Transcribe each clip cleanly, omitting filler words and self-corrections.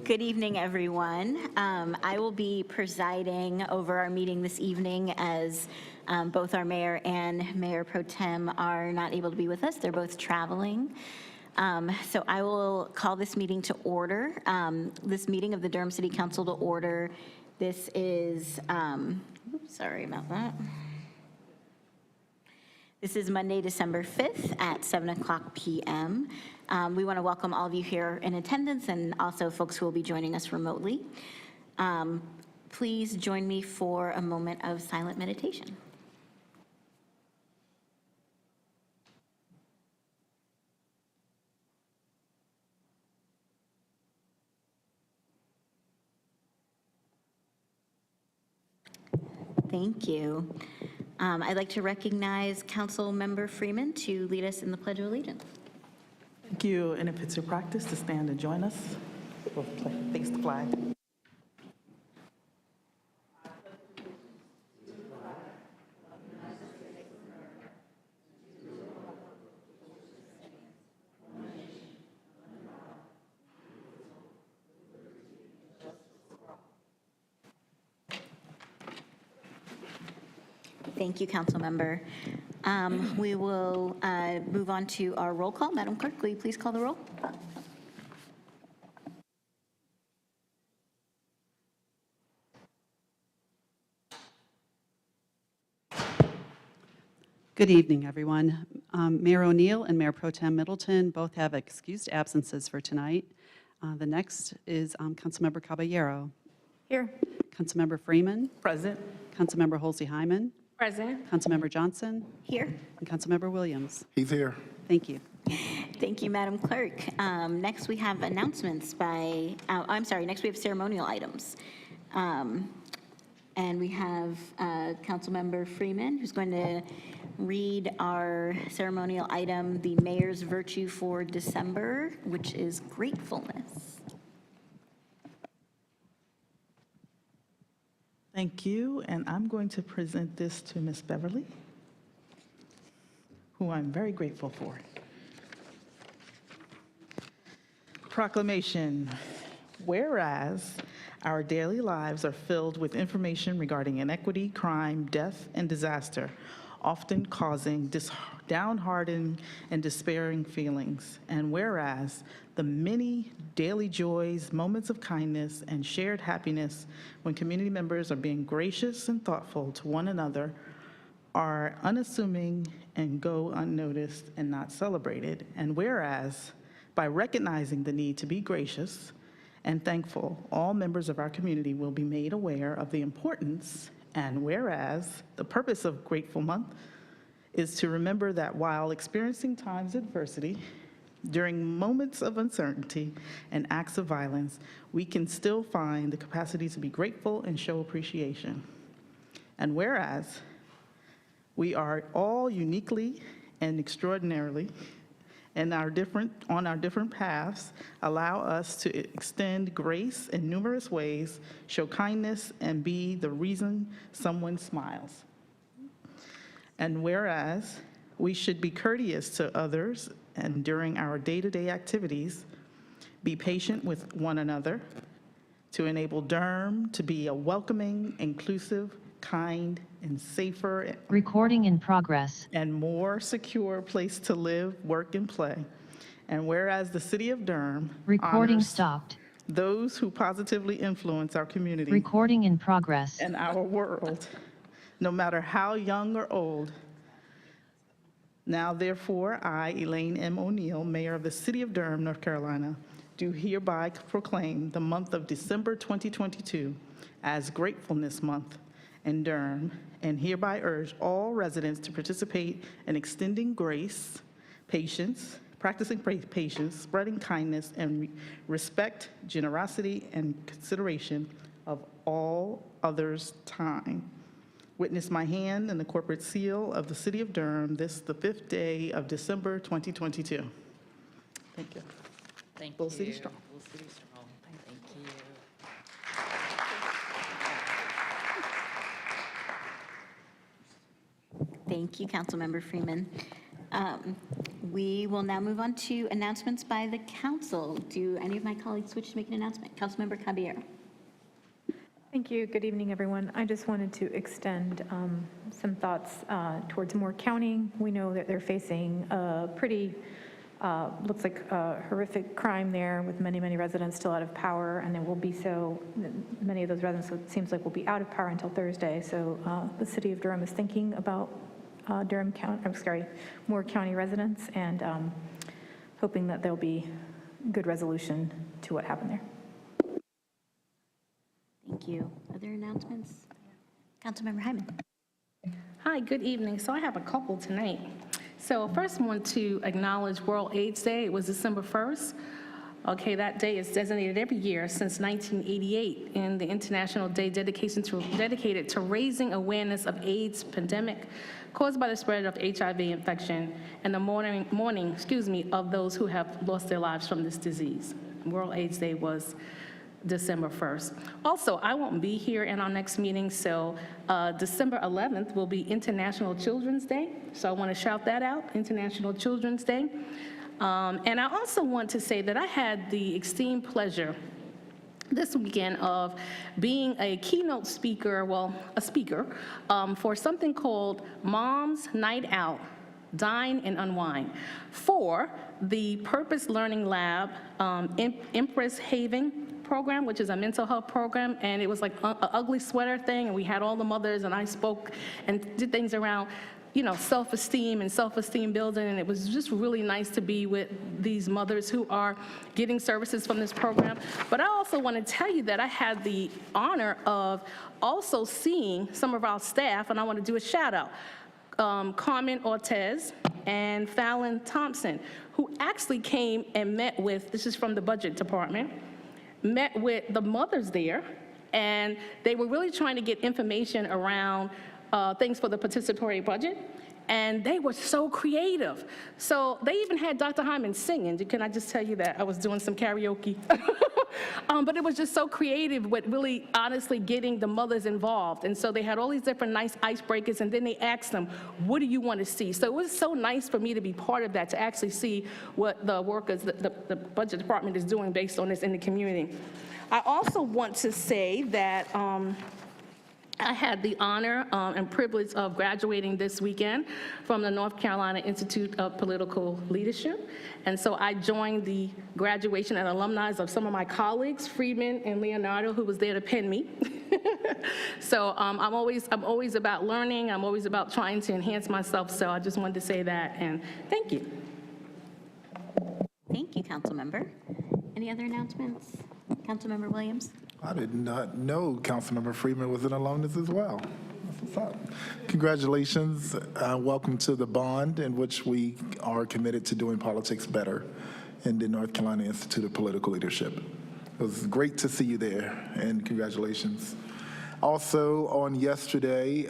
Good evening, everyone. I will be presiding over our meeting this evening as both our mayor and Mayor Pro Tem are not able to be with us. They're both traveling. So I will call this meeting to order. This meeting of the Durham City Council to order. This is, sorry about that. This is Monday, December 5th at 7:00 p.m. We want to welcome all of you here in attendance and also folks who will be joining us remotely. Please join me for a moment of silent meditation. Thank you. I'd like to recognize Council Member Freeman to lead us in the Pledge of Allegiance. Thank you, and if it's your practice to stand and join us, we'll face the flag. Thank you, Council Member. We will move on to our roll call. Madam Clerk, will you please call the roll? Good evening, everyone. Mayor O'Neill and Mayor Pro Tem Middleton both have excused absences for tonight. The next is Councilmember Caballero. Here. Councilmember Freeman. Present. Councilmember Halsey-Hyman. Present. Councilmember Johnson. Here. And Councilmember Williams. He's here. Thank you. Thank you, Madam Clerk. Next, we have announcements by, next we have ceremonial items. And we have Councilmember Freeman, who's going to read our ceremonial item, the Mayor's Virtue for December, which is gratefulness. Thank you, and I'm going to present this to Ms. Beverly, who I'm very grateful for. Proclamation. Whereas our daily lives are filled with information regarding inequity, crime, death, and disaster, often causing downhearted and despairing feelings. And whereas the many daily joys, moments of kindness, and shared happiness when community members are being gracious and thoughtful to one another are unassuming and go unnoticed and not celebrated. And whereas by recognizing the need to be gracious and thankful, all members of our community will be made aware of the importance. And whereas the purpose of Grateful Month is to remember that while experiencing times of adversity, during moments of uncertainty and acts of violence, we can still find the capacity to be grateful and show appreciation. And whereas we are all uniquely and extraordinarily on our different paths, allow us to extend grace in numerous ways, show kindness, and be the reason someone smiles. And whereas we should be courteous to others and during our day-to-day activities, be patient with one another to enable Durham to be a welcoming, inclusive, kind, and safer recording in progress and more secure place to live, work, and play. And whereas the city of Durham recording honors stopped those who positively influence our community recording in progress and our world, no matter how young or old. Now, therefore, I, Elaine M. O'Neill, Mayor of the City of Durham, North Carolina, do hereby proclaim the month of December 2022 as Gratefulness Month in Durham, and hereby urge all residents to participate in extending grace, patience, practicing patience, spreading kindness, and respect, generosity, and consideration of all others' time. Witness my hand and the corporate seal of the City of Durham, this the 5th day of December 2022. Thank you. Thank you. Bull City strong. Bull City strong. Thank you. Thank you, Councilmember Freeman. We will now move on to announcements by the council. Do any of my colleagues wish to make an announcement? Councilmember Caballero. Thank you. Good evening, everyone. I just wanted to extend some thoughts towards Moore County. We know that they're facing a pretty, looks like a horrific crime there with many, many residents still out of power, and it will be so, many of those residents, it seems like, will be out of power until Thursday. So the city of Durham is thinking about Moore County residents and hoping that there'll be good resolution to what happened there. Thank you. Other announcements? Councilmember Hyman. Hi, good evening. So I have a couple tonight. So first I want to acknowledge World AIDS Day. It was December 1st. Okay, that day is designated every year since 1988 in the International Day dedicated to raising awareness of AIDS pandemic caused by the spread of HIV infection and the mourning of those who have lost their lives from this disease. World AIDS Day was December 1st. Also, I won't be here in our next meeting, so December 11th will be International Children's Day. So I want to shout that out, International Children's Day. And I also want to say that I had the esteemed pleasure this weekend of being a keynote speaker, a speaker, for something called Mom's Night Out, Dine and Unwind, for the Purpose Learning Lab, Empress Haven program, which is a mental health program, and it was like an ugly sweater thing, and we had all the mothers, and I spoke and did things around, self-esteem and self-esteem building, and it was just really nice to be with these mothers who are getting services from this program. But I also want to tell you that I had the honor of also seeing some of our staff, and I want to do a shout out. Carmen Ortez and Fallon Thompson, who actually came and met with, this is from the budget department, met with the mothers there, and they were really trying to get information around things for the participatory budget, and they were so creative. So they even had Dr. Hyman singing. Can I just tell you that? I was doing some karaoke. But it was just so creative with really honestly getting the mothers involved. And so they had all these different nice icebreakers, and then they asked them, what do you want to see? So it was so nice for me to be part of that, to actually see what the workers, the budget department is doing based on this in the community. I also want to say that I had the honor and privilege of graduating this weekend from the North Carolina Institute of Political Leadership. And so I joined the graduation and alumni of some of my colleagues, Friedman and Leonardo, who was there to pen me. So I'm always about learning. I'm always about trying to enhance myself. So I just wanted to say that, and thank you. Thank you, Councilmember. Any other announcements? Councilmember Williams? I did not know Councilmember Friedman was an alumnus as well. That's what's up. Congratulations. Welcome to the bond in which we are committed to doing politics better in the North Carolina Institute of Political Leadership. It was great to see you there, and congratulations. Also, on yesterday,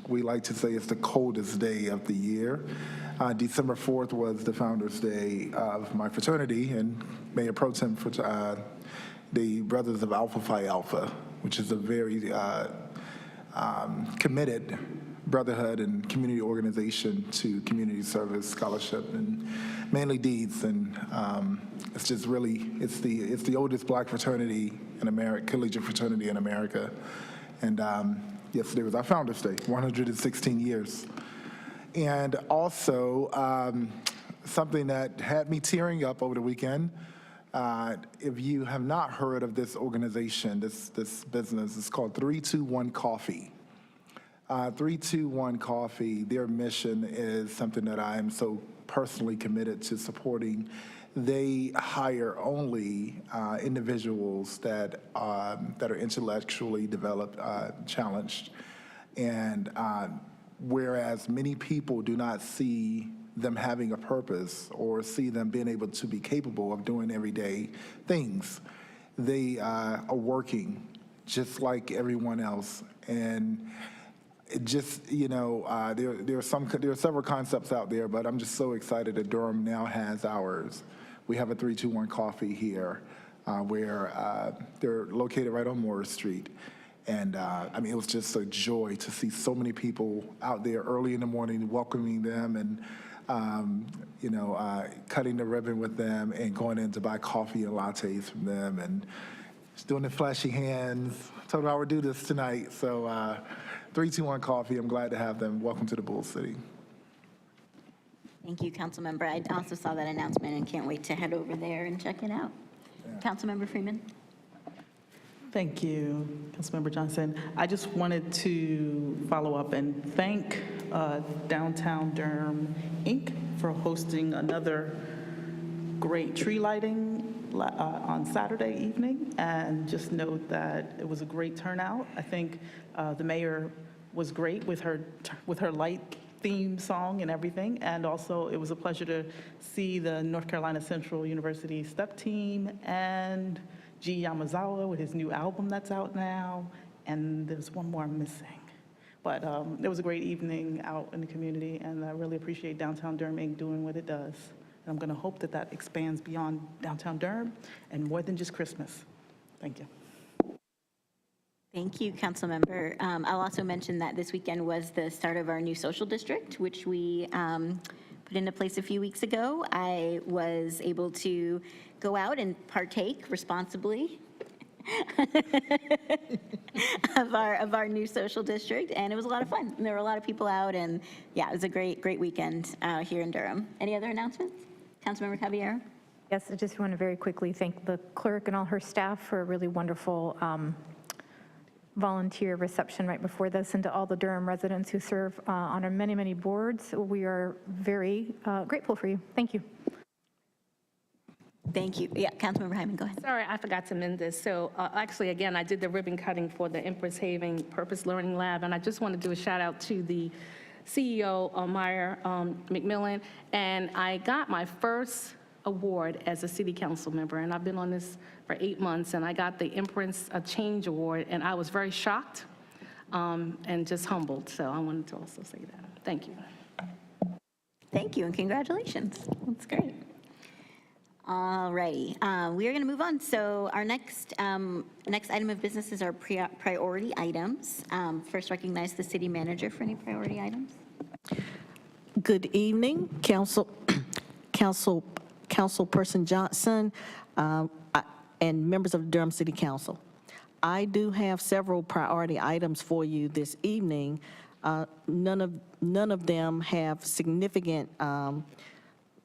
we like to say it's the coldest day of the year. December 4th was the Founders Day of my fraternity, and Mayor Pro Tem for the Brothers of Alpha Phi Alpha, which is a very committed brotherhood and community organization to community service, scholarship, and mainly deeds. And it's just really, it's the oldest black fraternity in America, collegiate fraternity in America. And yesterday was our Founders Day, 116 years. And also, something that had me tearing up over the weekend, if you have not heard of this organization, this business, it's called 321 Coffee. 321 Coffee, their mission is something that I am so personally committed to supporting. They hire only individuals that are intellectually developed, challenged, and whereas many people do not see them having a purpose or see them being able to be capable of doing everyday things, they are working just like everyone else. And it just, there are several concepts out there, but I'm just so excited that Durham now has ours. We have a 321 Coffee here, where they're located right on Moore Street. And I mean, it was just a joy to see so many people out there early in the morning welcoming them and, cutting the ribbon with them and going in to buy coffee and lattes from them and just doing the flashy hands. Told her I would do this tonight. So 321 Coffee, I'm glad to have them. Welcome to the Bull City. Thank you, Councilmember. I also saw that announcement and can't wait to head over there and check it out. Councilmember Freeman. Thank you, Councilmember Johnson. I just wanted to follow up and thank Downtown Durham, Inc. for hosting another great tree lighting on Saturday evening, and just note that it was a great turnout. I think the mayor was great with her light theme song and everything, and also it was a pleasure to see the North Carolina Central University STEP team and G. Yamazawa with his new album that's out now, and there's one more I'm missing. But it was a great evening out in the community, and I really appreciate Downtown Durham Inc. doing what it does. And I'm going to hope that that expands beyond Downtown Durham and more than just Christmas. Thank you. Thank you, Councilmember. I'll also mention that this weekend was the start of our new social district, which we put into place a few weeks ago. I was able to go out and partake responsibly of our new social district, and it was a lot of fun. And there were a lot of people out, and yeah, it was a great weekend here in Durham. Any other announcements? Councilmember Caballero? Yes, I just want to very quickly thank the clerk and all her staff for a really wonderful volunteer reception right before this, and to all the Durham residents who serve on our many boards. We are very grateful for you. Thank you. Thank you. Yeah, Councilmember Hyman, go ahead. Sorry, I forgot to amend this. So actually, again, I did the ribbon cutting for the Empress Haven Purpose Learning Lab, and I just want to do a shout out to the CEO, Meyer McMillan, and I got my first award as a city council member, and I've been on this for 8 months, and I got the Empress Change Award, and I was very shocked and just humbled. So I wanted to also say that. Thank you. Thank you, and congratulations. That's great. All righty, we are going to move on. So our next item of business is our priority items. First, recognize the city manager for any priority items. Good evening, Councilperson Johnson, and members of the Durham City Council. I do have several priority items for you this evening. None of them have significant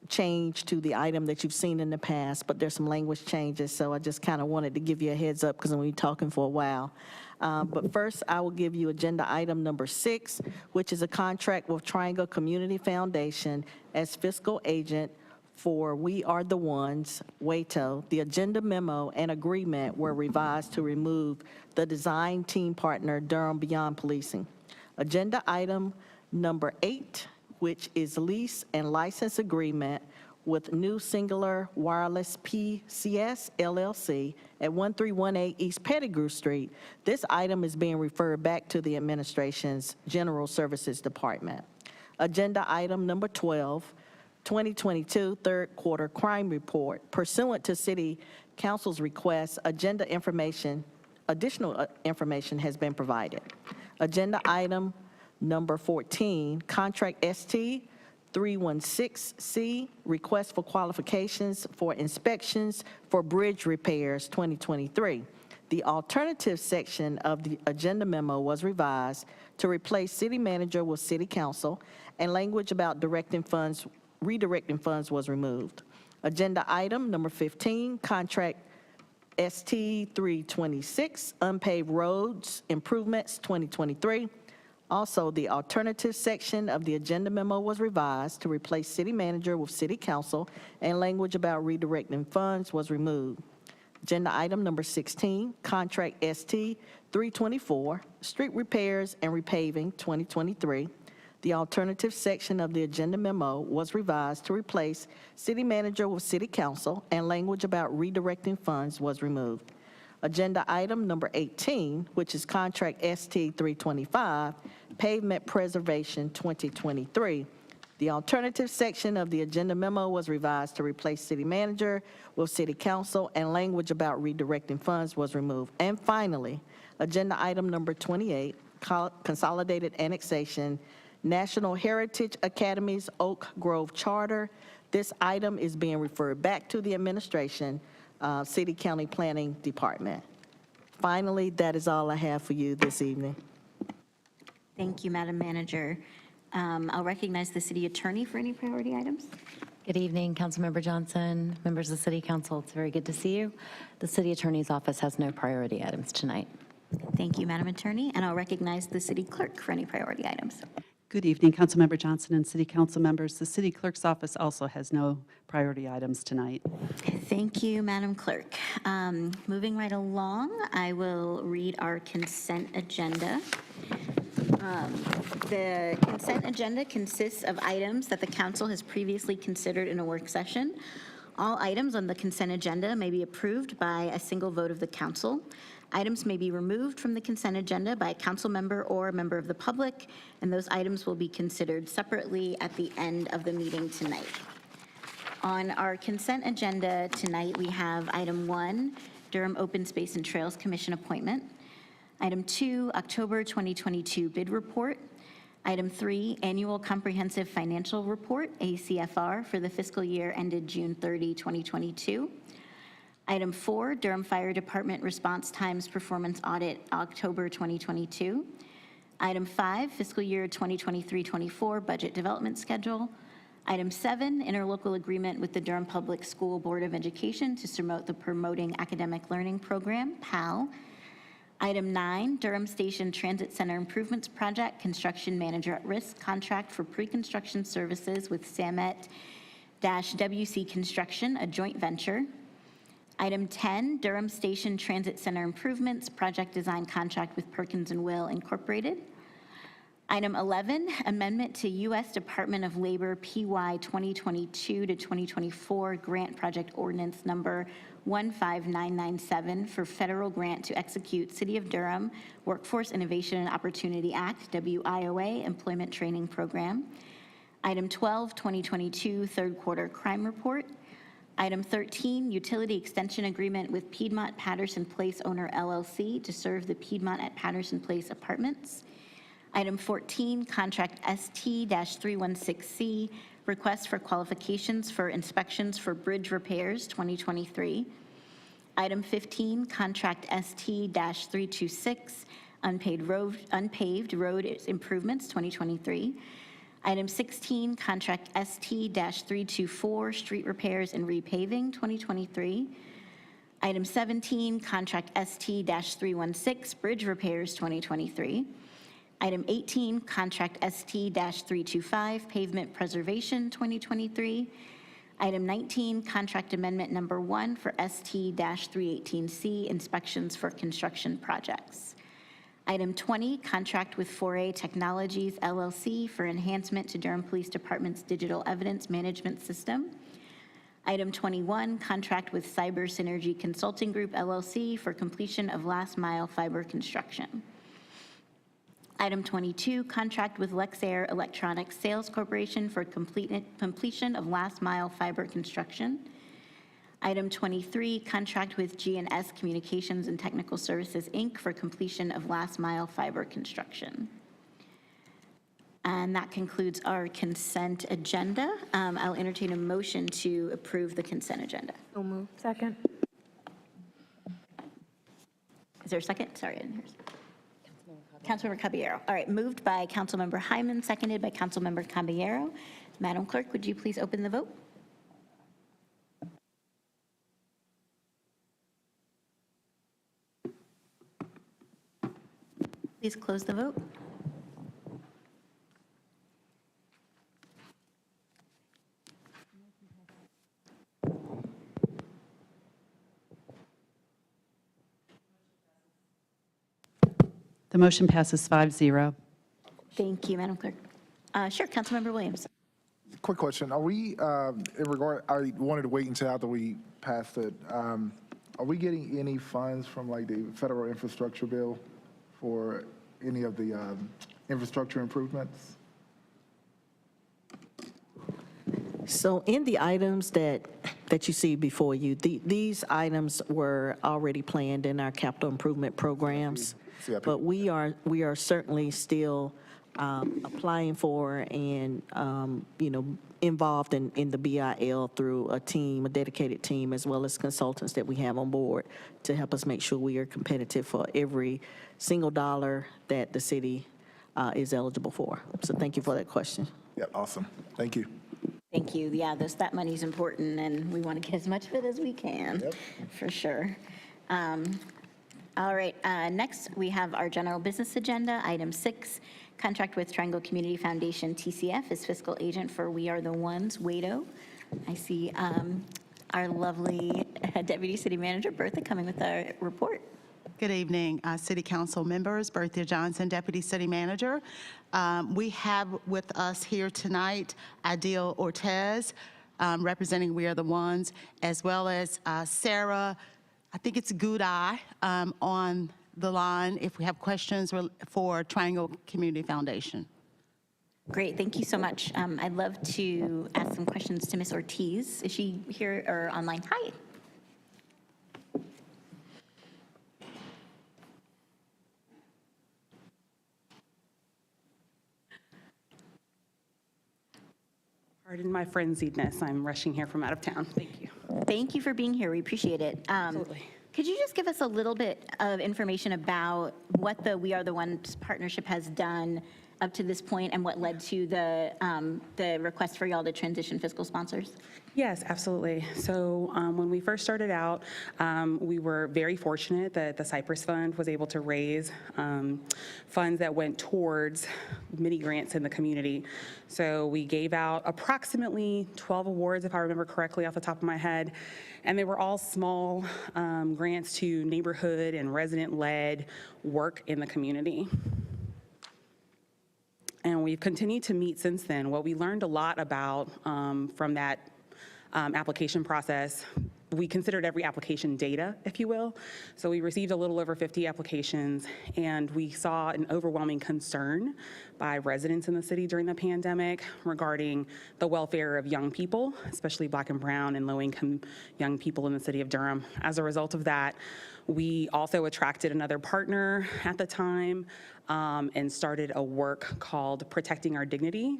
change to the item that you've seen in the past, but there's some language changes, so I just kind of wanted to give you a heads up because we've been talking for a while. But first, I will give you agenda item number 6, which is a contract with Triangle Community Foundation as fiscal agent for We Are the Ones, WATO. The agenda memo and agreement were revised to remove the design team partner, Durham Beyond Policing. Agenda item number 8, which is lease and license agreement with New Singular Wireless PCS LLC at 1318 East Pettigrew Street. This item is being referred back to the administration's General Services Department. Agenda item number 12, 2022 third quarter crime report. Pursuant to City Council's request, additional information has been provided. Agenda item number 14, contract ST 316C, request for qualifications for inspections for bridge repairs 2023. The alternative section of the agenda memo was revised to replace city manager with city council, and language about redirecting funds was removed. Agenda item number 15, contract ST 326, unpaved roads improvements 2023. Also, the alternative section of the agenda memo was revised to replace city manager with city council, and language about redirecting funds was removed. Agenda item number 16, contract ST 324, street repairs and repaving 2023. The alternative section of the agenda memo was revised to replace city manager with city council, and language about redirecting funds was removed. Agenda item number 18, which is contract ST 325, pavement preservation 2023. The alternative section of the agenda memo was revised to replace city manager with city council, and language about redirecting funds was removed. And finally, Agenda item number 28, Consolidated Annexation, National Heritage Academy's Oak Grove Charter. This item is being referred back to the administration, City County Planning Department. Finally, that is all I have for you this evening. Thank you, Madam Manager. I'll recognize the city attorney for any priority items. Good evening, Councilmember Johnson, members of the City Council. It's very good to see you. The City Attorney's Office has no priority items tonight. Thank you, Madam Attorney, and I'll recognize the city clerk for any priority items. Good evening, Councilmember Johnson and City Council members. The City Clerk's Office also has no priority items tonight. Thank you, Madam Clerk. Moving right along, I will read our consent agenda. The consent agenda consists of items that the council has previously considered in a work session. All items on the consent agenda may be approved by a single vote of the council. Items may be removed from the consent agenda by a council member or a member of the public, and those items will be considered separately at the end of the meeting tonight. On our consent agenda tonight, we have item 1, Durham Open Space and Trails Commission appointment. Item 2, October 2022 bid report. Item 3, Annual Comprehensive Financial Report, ACFR, for the fiscal year ended June 30, 2022. Item 4, Durham Fire Department Response Times Performance Audit, October 2022. Item 5, Fiscal Year 2023-24 Budget Development Schedule. Item 7, Interlocal Agreement with the Durham Public School Board of Education to promote the Promoting Academic Learning Program, PAL. Item 9, Durham Station Transit Center Improvements Project, Construction Manager at Risk, Contract for Pre-Construction Services with Samet-WC Construction, a joint venture. Item 10, Durham Station Transit Center Improvements, Project Design Contract with Perkins & Will Incorporated. Item 11, Amendment to U.S. Department of Labor PY 2022 to 2024 Grant Project Ordinance Number 15997 for federal grant to execute City of Durham Workforce Innovation and Opportunity Act, WIOA, Employment Training Program. Item 12, 2022 Third Quarter Crime Report. Item 13, Utility Extension Agreement with Piedmont Patterson Place Owner LLC to serve the Piedmont at Patterson Place Apartments. Item 14, Contract ST-316C, Request for Qualifications for Inspections for Bridge Repairs 2023. Item 15, Contract ST-326, Unpaved Road Improvements 2023. Item 16, Contract ST-324, Street Repairs and Repaving 2023. Item 17, Contract ST-316, Bridge Repairs 2023. Item 18, Contract ST-325, Pavement Preservation 2023. Item 19, Contract Amendment Number 1 for ST-318C, Inspections for Construction Projects. Item 20, Contract with Foray Technologies LLC for enhancement to Durham Police Department's Digital Evidence Management System. Item 21, Contract with Cyber Synergy Consulting Group LLC for completion of last mile fiber construction. Item 22, Contract with Lexair Electronics Sales Corporation for completion of last mile fiber construction. Item 23, Contract with G&S Communications and Technical Services, Inc. for completion of last mile fiber construction. And that concludes our consent agenda. I'll entertain a motion to approve the consent agenda. So moved. Second. Is there a second? Sorry, I didn't hear. Councilmember Caballero. All right, moved by Councilmember Hyman, seconded by Councilmember Caballero. Madam Clerk, would you please open the vote? Please close the vote. The motion passes 5-0. Thank you, Madam Clerk. Sure, Councilmember Williams. Quick question. Are we, in regard, I wanted to wait until after we passed it. Are we getting any funds from like the federal infrastructure bill for any of the infrastructure improvements? So in the items that you see before you, these items were already planned in our capital improvement programs. CIP. But we are certainly still applying for and, involved in the BIL through a dedicated team, as well as consultants that we have on board to help us make sure we are competitive for every single dollar that the city is eligible for. So thank you for that question. Yeah, awesome. Thank you. Thank you. Yeah, that money's important, and we want to get as much of it as we can, for sure. All right, next we have our general business agenda. Item 6, contract with Triangle Community Foundation, TCF, as fiscal agent for We Are the Ones, WATO. I see our lovely Deputy City Manager, Bertha, coming with a report. Good evening, City Council members. Bertha Johnson, Deputy City Manager. We have with us here tonight Adil Ortez, representing We Are the Ones, as well as Sarah, I think it's Goodeye, on the line if we have questions for Triangle Community Foundation. Great, thank you so much. I'd love to ask some questions to Ms. Ortiz. Is she here or online? Hi. Pardon my frenziedness. I'm rushing here from out of town. Thank you. Thank you for being here. We appreciate it. Absolutely. Could you just give us a little bit of information about what the We Are the Ones partnership has done up to this point and what led to the request for y'all to transition fiscal sponsors? Yes, absolutely. So when we first started out, we were very fortunate that the Cypress Fund was able to raise funds that went towards mini grants in the community. So we gave out approximately 12 awards, if I remember correctly off the top of my head, and they were all small grants to neighborhood and resident-led work in the community. And we've continued to meet since then. What we learned a lot about from that application process, we considered every application data, if you will. So we received a little over 50 applications, and we saw an overwhelming concern by residents in the city during the pandemic regarding the welfare of young people, especially Black and brown and low-income young people in the city of Durham. As a result of that, we also attracted another partner at the time and started a work called Protecting Our Dignity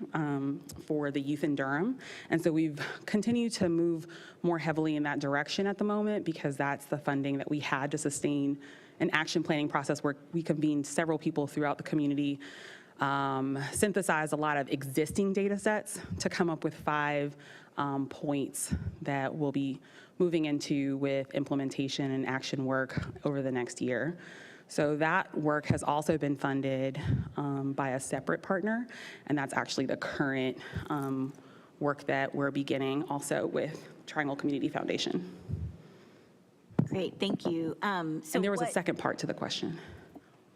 for the youth in Durham. And so we've continued to move more heavily in that direction at the moment because that's the funding that we had to sustain an action planning process where we convened several people throughout the community, synthesized a lot of existing data sets to come up with 5 points that we'll be moving into with implementation and action work over the next year. So that work has also been funded by a separate partner, and that's actually the current work that we're beginning also with Triangle Community Foundation. Great, thank you. So and there was a second part to the question.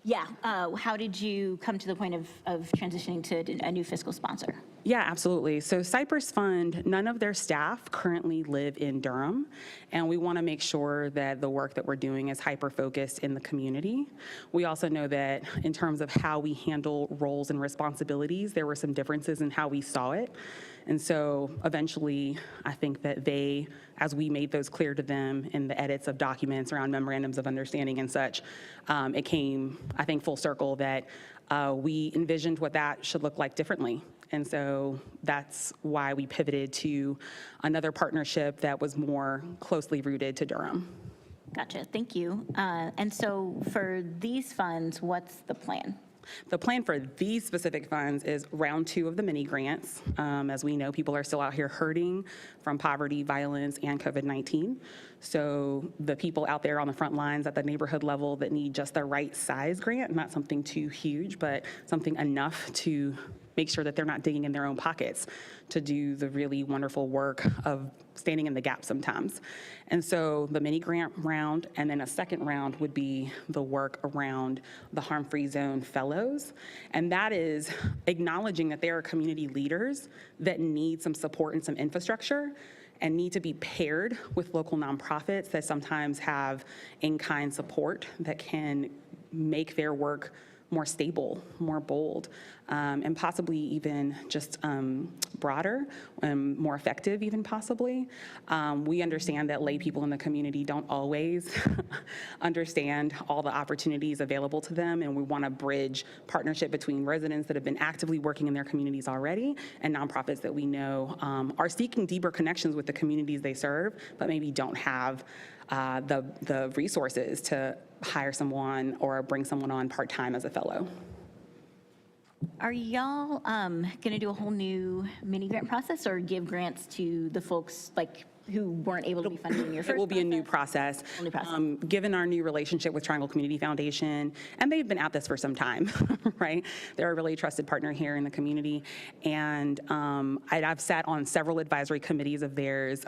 Yeah, how did you come to the point of transitioning to a new fiscal sponsor? Yeah, absolutely. So Cypress Fund, none of their staff currently live in Durham, and we want to make sure that the work that we're doing is hyper-focused in the community. We also know that in terms of how we handle roles and responsibilities, there were some differences in how we saw it. And so eventually, I think that they, as we made those clear to them in the edits of documents around memorandums of understanding and such, it came, I think, full circle that we envisioned what that should look like differently. And so that's why we pivoted to another partnership that was more closely rooted to Durham. Gotcha, thank you. And so for these funds, what's the plan? The plan for these specific funds is round 2 of the mini grants. As we know, people are still out here hurting from poverty, violence, and COVID-19. So the people out there on the front lines at the neighborhood level that need just the right size grant, not something too huge, but something enough to make sure that they're not digging in their own pockets to do the really wonderful work of standing in the gap sometimes. And so the mini grant round and then a second round would be the work around the harm-free zone fellows. And that is acknowledging that there are community leaders that need some support and some infrastructure and need to be paired with local nonprofits that sometimes have in-kind support that can make their work more stable, more bold, and possibly even just broader and more effective even possibly. We understand that lay people in the community don't always understand all the opportunities available to them, and we want to bridge partnership between residents that have been actively working in their communities already and nonprofits that we know are seeking deeper connections with the communities they serve, but maybe don't have the resources to hire someone or bring someone on part-time as a fellow. Are y'all going to do a whole new mini grant process or give grants to the folks like who weren't able to be funded in your first It will be a new process. New process. Given our new relationship with Triangle Community Foundation, and they've been at this for some time, right? They're a really trusted partner here in the community. And I've sat on several advisory committees of theirs.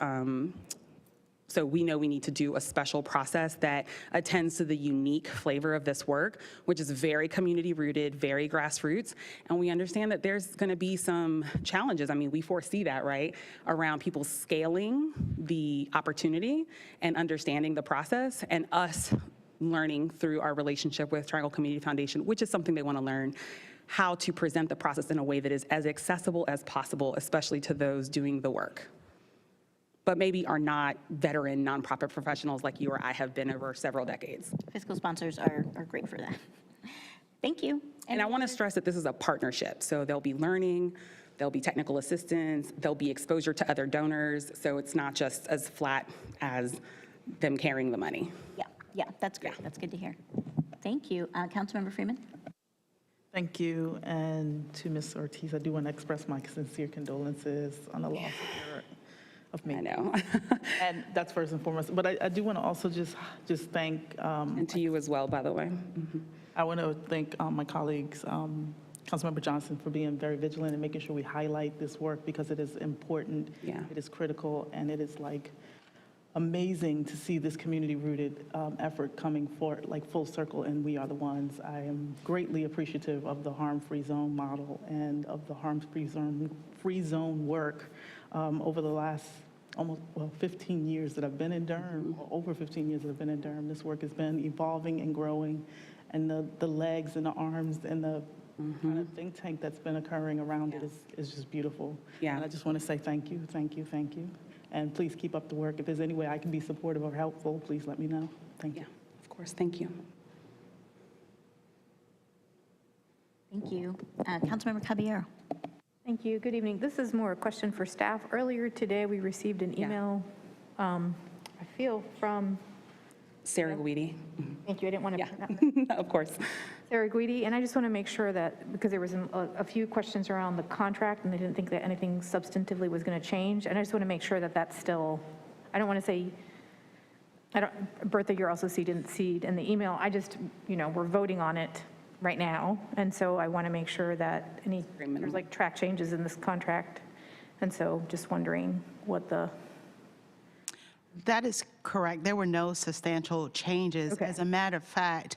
So we know we need to do a special process that attends to the unique flavor of this work, which is very community rooted, very grassroots. And we understand that there's going to be some challenges. I mean, we foresee that, right? Around people scaling the opportunity and understanding the process, and us learning through our relationship with Triangle Community Foundation, which is something they want to learn, how to present the process in a way that is as accessible as possible, especially to those doing the work, but maybe are not veteran nonprofit professionals like you or I have been over several decades. Fiscal sponsors are great for that. Thank you. And I want to stress that this is a partnership. So there'll be learning, there'll be technical assistance, there'll be exposure to other donors. So it's not just as flat as them carrying the money. Yeah, that's great. That's good to hear. Thank you. Councilmember Freeman? Thank you. And to Ms. Ortiz, I do want to express my sincere condolences on the loss of me. I know. And that's first and foremost. But I do want to also just thank. And to you as well, by the way. Mm-hmm. I want to thank my colleagues, Councilmember Johnson, for being very vigilant and making sure we highlight this work because it is important. Yeah. It is critical, and it is like amazing to see this community-rooted effort coming for like full circle, and we are the ones. I am greatly appreciative of the harm-free zone model and of the harm-free zone work over the last almost 15 years that I've been in Durham, or over 15 years that I've been in Durham. This work has been evolving and growing, and the legs and the arms and the kind of think tank that's been occurring around it is just beautiful. Yeah. And I just want to say thank you, thank you, thank you. And please keep up the work. If there's any way I can be supportive or helpful, please let me know. Thank you. Yeah, of course. Thank you. Thank you. Councilmember Caballero? Thank you. Good evening. This is more a question for staff. Earlier today, we received an email, I feel from... Sarah Guidi. Thank you. I didn't want to... Yeah, of course. Sarah Guidi, and I just want to make sure that, because there was a few questions around the contract, and I didn't think that anything substantively was going to change, and I just want to make sure that that's still, I don't want to say, Bertha, you're also didn't see it in the email. I just, we're voting on it right now, and so I want to make sure that there's like track changes in this contract, and so just wondering what the... That is correct. There were no substantial changes. Okay. As a matter of fact,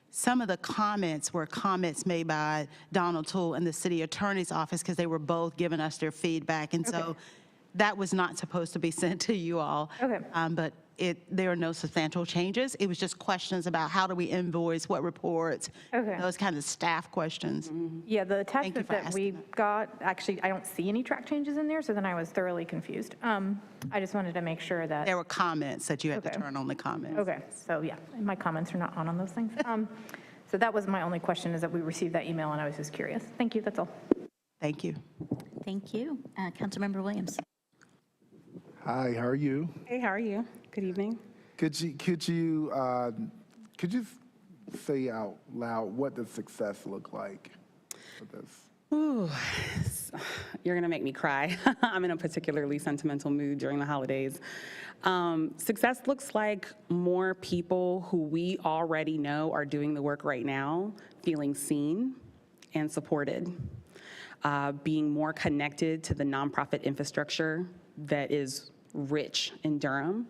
some of the comments were comments made by Donald Toole and the city attorney's office because they were both giving us their feedback. And so that was not supposed to be sent to you all. Okay. But there are no substantial changes. It was just questions about how do we invoice, what reports, those kinds of staff questions. Yeah, the attachment for that we asking got, actually, I don't see any track changes in there, so then I was thoroughly confused. I just wanted to make sure that... There were comments that you had to turn on the comments. Okay, so yeah, my comments are not on those things. So that was my only question, is that we received that email, and I was just curious. Thank you, that's all. Thank you. Thank you. Councilmember Williams? Hi, how are you? Hey, how are you? Good evening. Could you say out loud what does success look like for this? Ooh, you're going to make me cry. I'm in a particularly sentimental mood during the holidays. Success looks like more people who we already know are doing the work right now, feeling seen and supported, being more connected to the nonprofit infrastructure that is rich in Durham,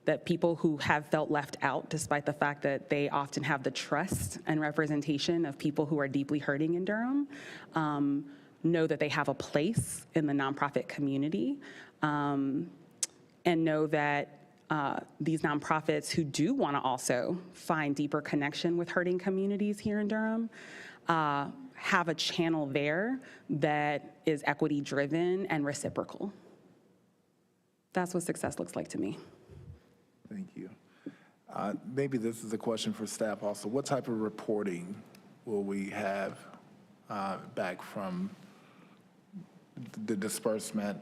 that people who have felt left out, despite the fact that they often have the trust and representation of people who are deeply hurting in Durham, know that they have a place in the nonprofit community, and know that these nonprofits who do want to also find deeper connection with hurting communities here in Durham have a channel there that is equity-driven and reciprocal. That's what success looks like to me. Thank you. Maybe this is a question for staff also. What type of reporting will we have back from the disbursement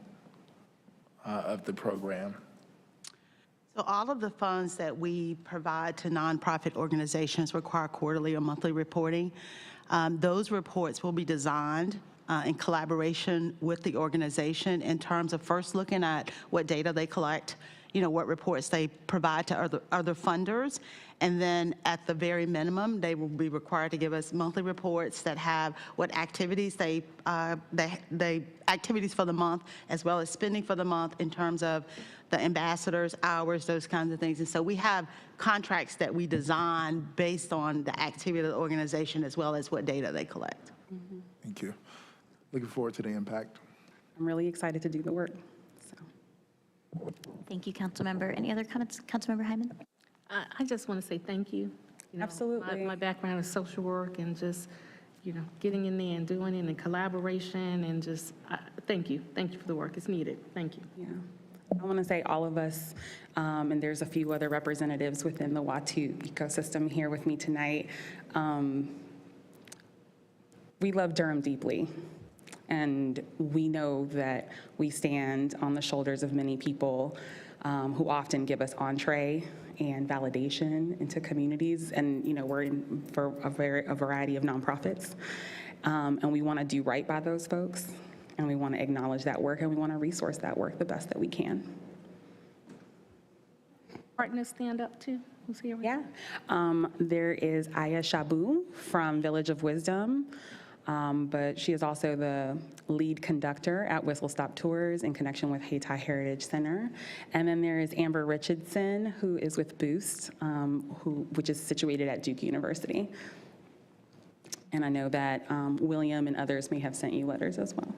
of the program? So all of the funds that we provide to nonprofit organizations require quarterly or monthly reporting. Those reports will be designed in collaboration with the organization in terms of first looking at what data they collect, what reports they provide to other funders, and then at the very minimum, they will be required to give us monthly reports that have what activities they activities for the month, as well as spending for the month in terms of the ambassadors, hours, those kinds of things. And so we have contracts that we design based on the activity of the organization as well as what data they collect. Thank you. Looking forward to the impact. I'm really excited to do the work. Thank you, Councilmember. Any other comments? Councilmember Hyman? I just want to say thank you. Absolutely. My background is social work and just, getting in there and doing it in collaboration and just, thank you. Thank you for the work. It's needed. Thank you. Yeah. I want to say all of us, and there's a few other representatives within the WATO ecosystem here with me tonight. We love Durham deeply, and we know that we stand on the shoulders of many people who often give us entree and validation into communities, and we're in for a variety of nonprofits, and we want to do right by those folks. And we want to acknowledge that work, and we want to resource that work the best that we can. Partners stand up too? Who's here? Yeah. There is Aya Shabu from Village of Wisdom, but she is also the lead conductor at Whistle Stop Tours in connection with Hayti Heritage Center. And then there is Amber Richardson, who is with Boost, which is situated at Duke University. And I know that William and others may have sent you letters as well.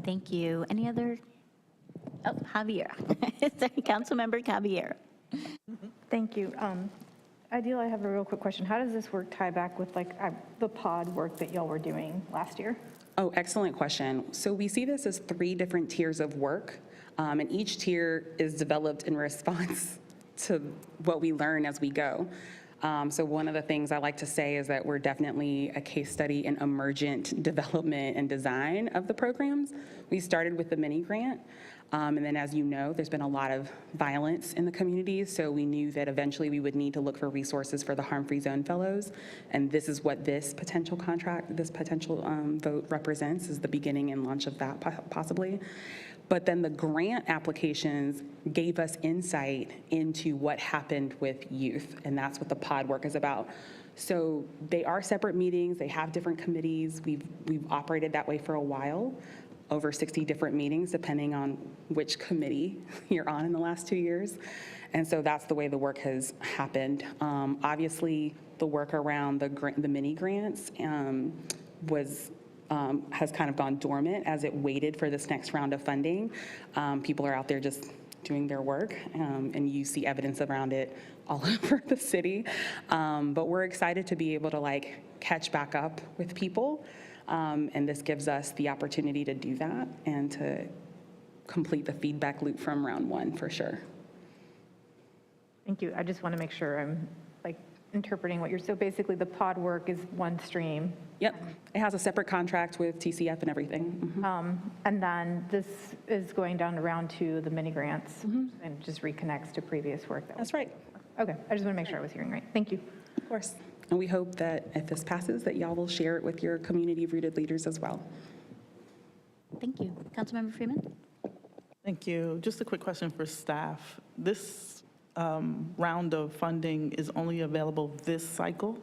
Thank you. Any other? Oh, Javier. Sorry, Councilmember Caballero. Thank you. Ideal, I have a real quick question. How does this work tie back with the pod work that y'all were doing last year? Oh, excellent question. So we see this as 3 different tiers of work, and each tier is developed in response to what we learn as we go. So one of the things I like to say is that we're definitely a case study in emergent development and design of the programs. We started with the mini grant, and then as you know, there's been a lot of violence in the community, so we knew that eventually we would need to look for resources for the Harm-Free Zone Fellows, and this is what this potential contract, this potential vote represents, is the beginning and launch of that possibly. But then the grant applications gave us insight into what happened with youth, and that's what the pod work is about. So they are separate meetings, they have different committees. We've operated that way for a while, over 60 different meetings, depending on which committee you're on in the last 2 years. And so that's the way the work has happened. Obviously, the work around the mini grants has kind of gone dormant as it waited for this next round of funding. People are out there just doing their work, and you see evidence around it all over the city. But we're excited to be able to catch back up with people, and this gives us the opportunity to do that and to complete the feedback loop from round 1 for sure. Thank you. I just want to make sure I'm interpreting what you're, so basically the pod work is one stream. Yep, it has a separate contract with TCF and everything. Mhm. And then this is going down to round 2, the mini grants, and just reconnects to previous work. That's right. Okay, I just want to make sure I was hearing right. Thank you. Of course. And we hope that if this passes, that y'all will share it with your community-rooted leaders as well. Thank you. Councilmember Freeman? Thank you. Just a quick question for staff. This round of funding is only available this cycle,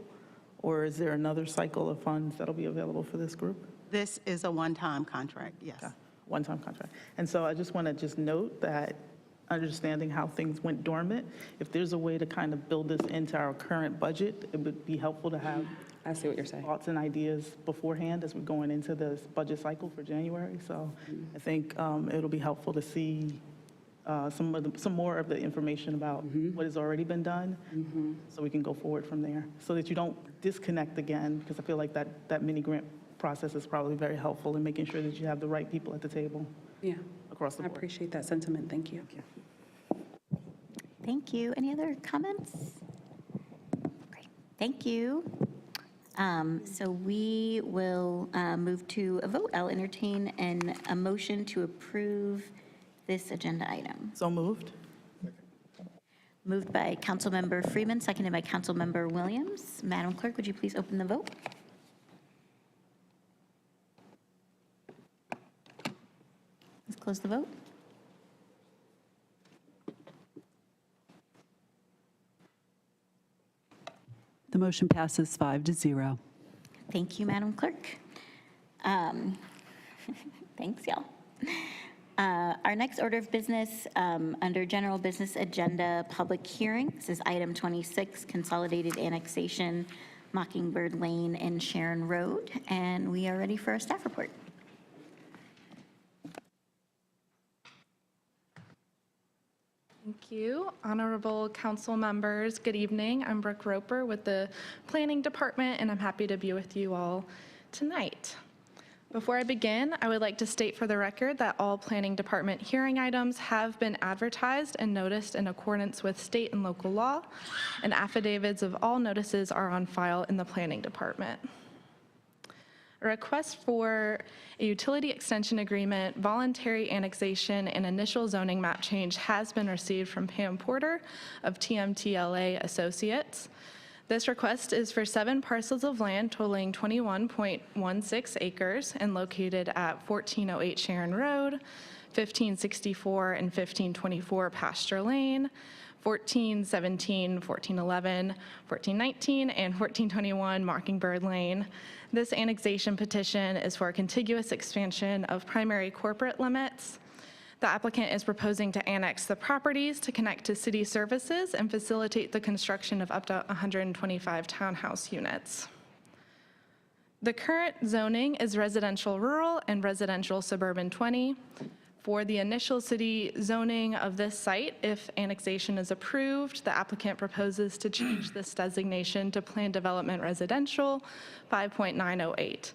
or is there another cycle of funds that'll be available for this group? This is a one-time contract, yes. Okay. One-time contract. And so I just want to note that understanding how things went dormant. If there's a way to kind of build this into our current budget, it would be helpful to have I see what you're saying. thoughts and ideas beforehand as we're going into this budget cycle for January. So I think it'll be helpful to see some more of the information about what has already been done, so we can go forward from there, so that you don't disconnect again, because I feel like that mini grant process is probably very helpful in making sure that you have the right people at the table Yeah, across the I board. appreciate that sentiment. Thank you. Thank you. Any other comments? Great, thank you. So we will move to a vote. I'll entertain a motion to approve this agenda item. So moved. Moved by Councilmember Freeman, seconded by Councilmember Williams. Madam Clerk, would you please open the vote? Let's close the vote. The motion passes 5-0. Thank you, Madam Clerk. Thanks, y'all. Our next order of business, under General Business Agenda, Public Hearing. This is item 26, Consolidated Annexation, Mockingbird Lane and Sherron Road. And we are ready for a staff report. Thank you. Honorable council members, good evening. I'm Brooke Roper with the Planning Department, and I'm happy to be with you all tonight. Before I begin, I would like to state for the record that all Planning Department hearing items have been advertised and noticed in accordance with state and local law, and affidavits of all notices are on file in the Planning Department. A request for a utility extension agreement, voluntary annexation, and initial zoning map change has been received from Pam Porter of TMTLA Associates. This request is for 7 parcels of land totaling 21.16 acres and located at 1408 Sherron Road, 1564 and 1524 Pasture Lane, 1417, 1411, 1419, and 1421 Mockingbird Lane. This annexation petition is for a contiguous expansion of primary corporate limits. The applicant is proposing to annex the properties to connect to city services and facilitate the construction of up to 125 townhouse units. The current zoning is residential rural and residential suburban 20. For the initial city zoning of this site, if annexation is approved, the applicant proposes to change this designation to Planned Development Residential 5.908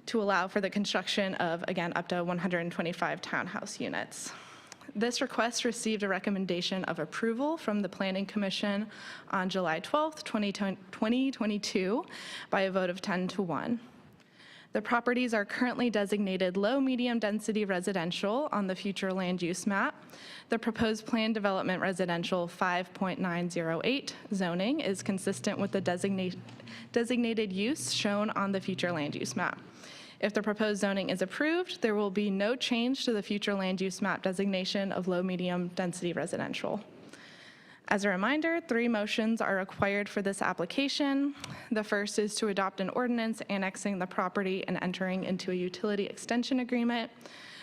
to allow for the construction of, again, up to 125 townhouse units. This request received a recommendation of approval from the Planning Commission on July 12th, 2022 by a vote of 10-1. The properties are currently designated low-medium density residential on the future land use map. The proposed planned development residential 5.908 zoning is consistent with the designated use shown on the future land use map. If the proposed zoning is approved, there will be no change to the future land use map designation of low-medium density residential. As a reminder, 3 motions are required for this application. The first is to adopt an ordinance annexing the property and entering into a utility extension agreement.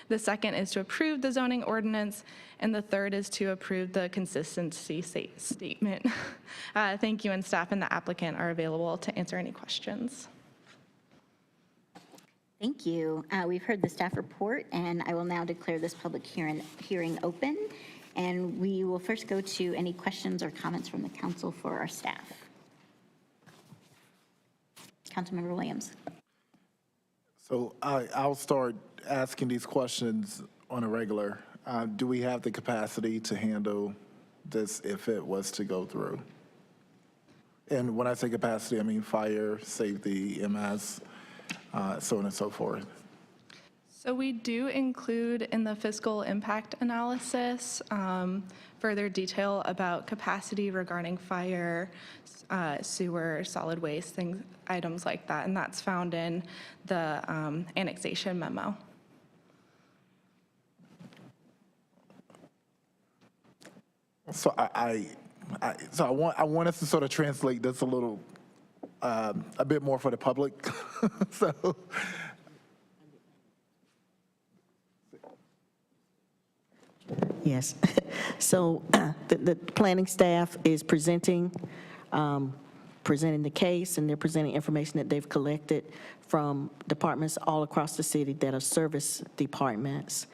The second is to approve the zoning ordinance, and the third is to approve the consistency statement. Thank you, and staff and the applicant are available to answer any questions. Thank you. We've heard the staff report, and I will now declare this public hearing open. And we will first go to any questions or comments from the council for our staff. Councilmember Williams. So I'll start asking these questions on a regular. Do we have the capacity to handle this if it was to go through? And when I say capacity, I mean fire, safety, EMS, so on and so forth. So we do include in the fiscal impact analysis further detail about capacity regarding fire, sewer, solid waste, items like that, and that's found in the annexation memo. So I want us to sort of translate this a bit more for the public. So. Yes. So the planning staff is presenting the case, and they're presenting information that they've collected from departments all across the city that are service departments.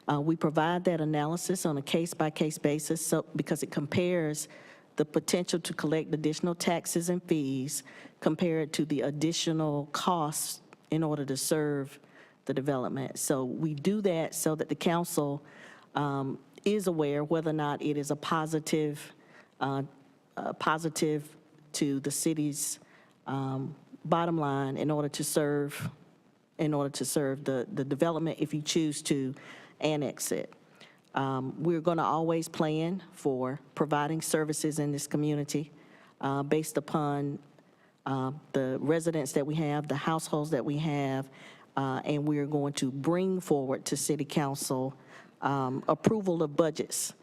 We provide that analysis on a case-by-case basis, so because it compares the potential to collect additional taxes and fees compared to the additional costs in order to serve the development. So we do that so that the council is aware whether or not it is a positive to the city's bottom line in order to serve the development if you choose to annex it. We're going to always plan for providing services in this community based upon the residents that we have, the households that we have, and we're going to bring forward to City Council approval of budgets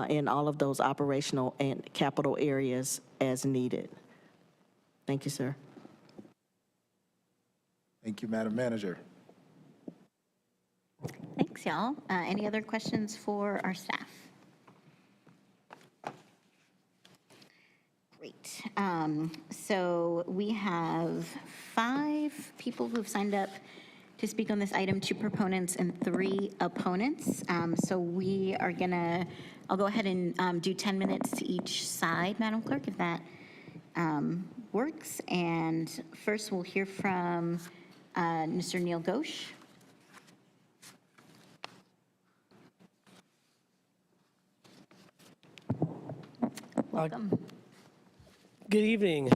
in all of those operational and capital areas as needed. Thank you, sir. Thank you, Madam Manager. Thanks, y'all. Any other questions for our staff? Great. So we have 5 people who have signed up to speak on this item, 2 proponents and 3 opponents. So we are gonna, I'll go ahead and do 10 minutes to each side, Madam Clerk, if that works. And first we'll hear from Mr. Neil Ghosh. Welcome. Good evening,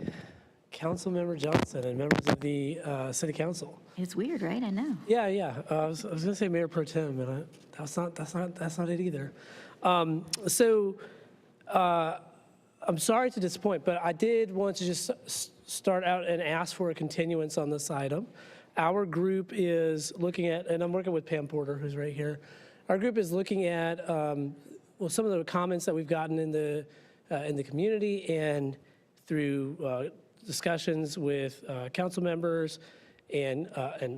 Councilmember Johnson and members of the City Council. It's weird, right? I know. Yeah. I was going to say Mayor Pro Tem, but that's not it either. I'm sorry to disappoint, but I did want to just start out and ask for a continuance on this item. Our group is looking at, and I'm working with Pam Porter, who's right here. Our group is looking at some of the comments that we've gotten in the community and through discussions with council members and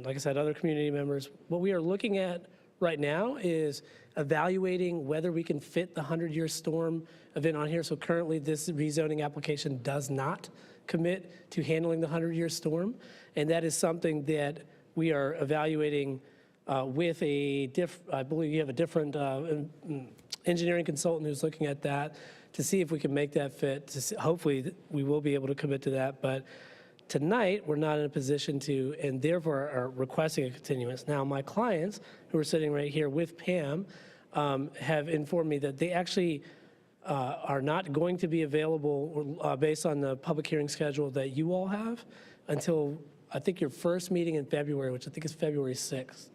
like I said, other community members. What we are looking at right now is evaluating whether we can fit the 100-year storm event on here. So currently this rezoning application does not commit to handling the 100-year storm. And that is something that we are evaluating with I believe you have a different engineering consultant who's looking at that to see if we can make that fit. Hopefully we will be able to commit to that. But tonight, we're not in a position to, and therefore are requesting a continuance. Now, my clients, who are sitting right here with Pam, have informed me that they actually are not going to be available based on the public hearing schedule that you all have until, I think, your first meeting in February, which I think is February 6th.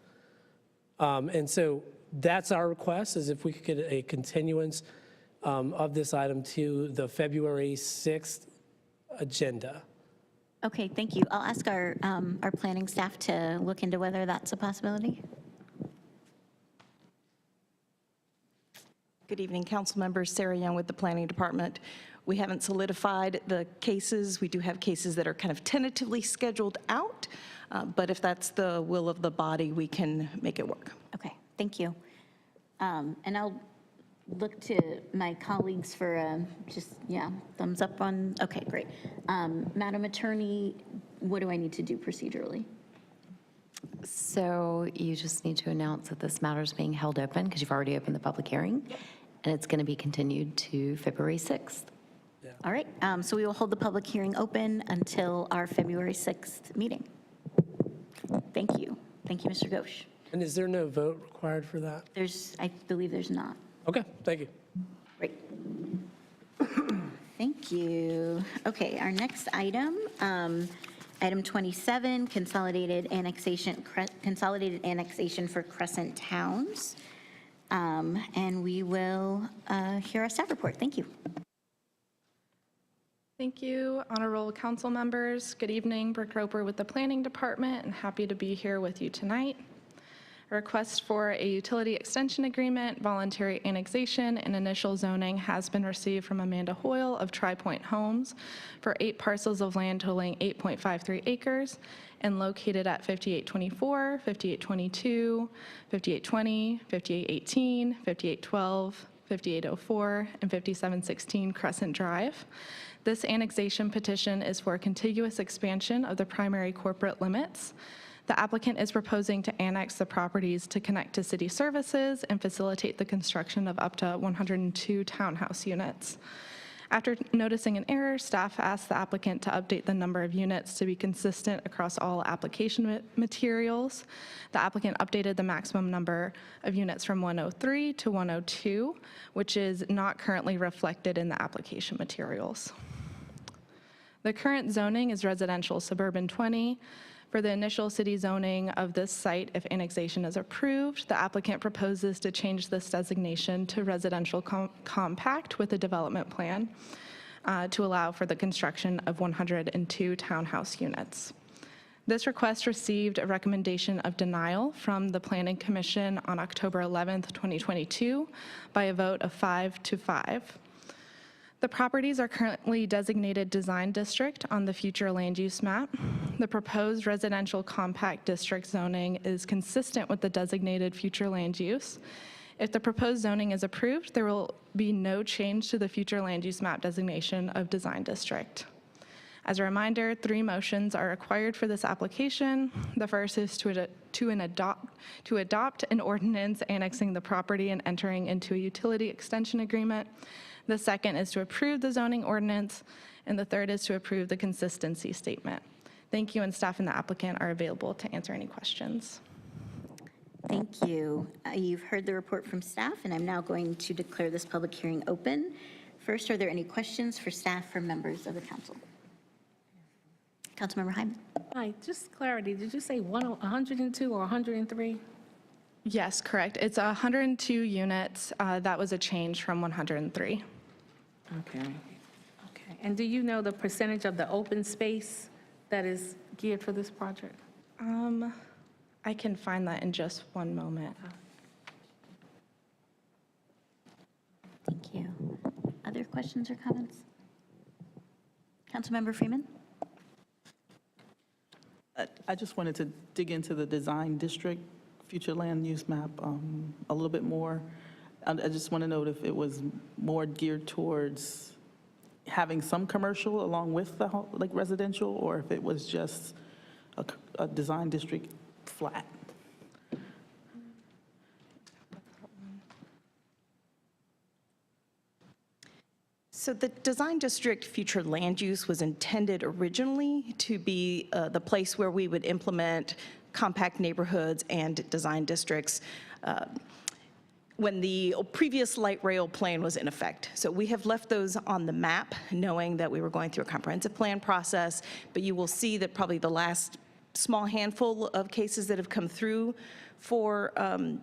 And so that's our request, is if we could get a continuance of this item to the February 6th agenda. Okay, thank you. I'll ask our planning staff to look into whether that's a possibility. Good evening, council members. Sarah Young with the Planning Department. We haven't solidified the cases. We do have cases that are kind of tentatively scheduled out, but if that's the will of the body, we can make it work. Okay, thank you. And I'll look to my colleagues for thumbs up on, okay, great. Madam Attorney, what do I need to do procedurally? So you just need to announce that this matter is being held open because you've already opened the public hearing, and it's going to be continued to February 6th. Yeah. All right, so we will hold the public hearing open until our February 6th meeting. Thank you. Thank you, Mr. Ghosh. And is there no vote required for that? I believe there's not. Okay, thank you. Great. Thank you. Okay, our next item, item 27, consolidated annexation for Crescent Townes. And we will hear our staff report. Thank you. Thank you, honorable council members. Good evening, Brooke Roper with the Planning Department, and happy to be here with you tonight. A request for a utility extension agreement, voluntary annexation, and initial zoning has been received from Amanda Hoyle of Tri-Point Homes for 8 parcels of land totaling 8.53 acres and located at 5824, 5822, 5820, 5818, 5812, 5804, and 5716 Crescent Drive. This annexation petition is for a contiguous expansion of the primary corporate limits. The applicant is proposing to annex the properties to connect to city services and facilitate the construction of up to 102 townhouse units. After noticing an error, staff asked the applicant to update the number of units to be consistent across all application materials. The applicant updated the maximum number of units from 103 to 102, which is not currently reflected in the application materials. The current zoning is residential suburban 20. For the initial city zoning of this site, if annexation is approved, the applicant proposes to change this designation to residential compact with a development plan to allow for the construction of 102 townhouse units. This request received a recommendation of denial from the Planning Commission on October 11th, 2022 by a vote of 5-5. The properties are currently designated design district on the future land use map. The proposed residential compact district zoning is consistent with the designated future land use. If the proposed zoning is approved, there will be no change to the future land use map designation of design district. As a reminder, 3 motions are required for this application. The first is to adopt an ordinance annexing the property and entering into a utility extension agreement. The second is to approve the zoning ordinance, and the third is to approve the consistency statement. Thank you, and staff and the applicant are available to answer any questions. Thank you. You've heard the report from staff, and I'm now going to declare this public hearing open. First, are there any questions for staff from members of the council? Councilmember Hyman. Hi, just clarity, did you say 102 or 103? Yes, correct. It's 102 units. That was a change from 103. Okay. Okay. And do you know the percentage of the open space that is geared for this project? I can find that in just one moment. Thank you. Other questions or comments? Councilmember Freeman? I just wanted to dig into the design district future land use map a little bit more. I just want to note if it was more geared towards having some commercial along with the like residential, or if it was just a design district flat. So the design district future land use was intended originally to be the place where we would implement compact neighborhoods and design districts when the previous light rail plan was in effect. So we have left those on the map, knowing that we were going through a comprehensive plan process, but you will see that probably the last small handful of cases that have come through for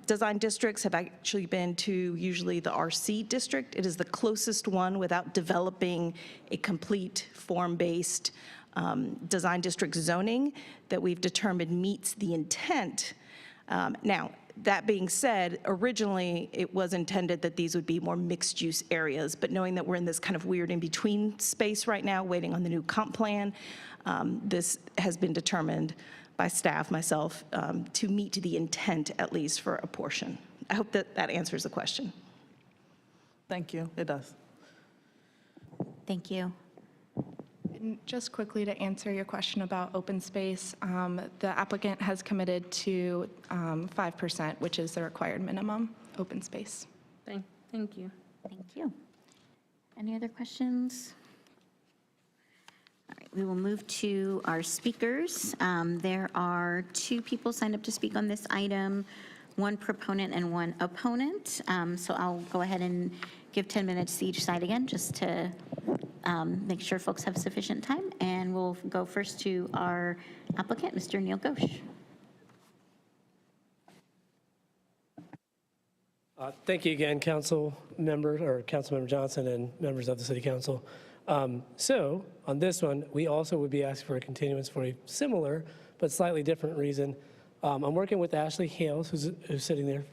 design districts have actually been to usually the RC district. It is the closest one without developing a complete form-based design district zoning that we've determined meets the intent. Now, that being said, originally it was intended that these would be more mixed-use areas, but knowing that we're in this kind of weird in-between space right now, waiting on the new comp plan, this has been determined by staff, myself, to meet the intent, at least for a portion. I hope that that answers the question. Thank you. It does. Thank you. And just quickly to answer your question about open space, the applicant has committed to 5%, which is the required minimum open space. Thank you. Thank you. Any other questions? All right, we will move to our speakers. There are 2 people signed up to speak on this item, 1 proponent and 1 opponent. So I'll go ahead and give 10 minutes to each side again, just to make sure folks have sufficient time. And we'll go first to our applicant, Mr. Neil Ghosh. Thank you again, Councilmember Johnson and members of the City Council. So on this one, we also would be asking for a continuance for a similar but slightly different reason. I'm working with Ashley Hales, who's sitting there.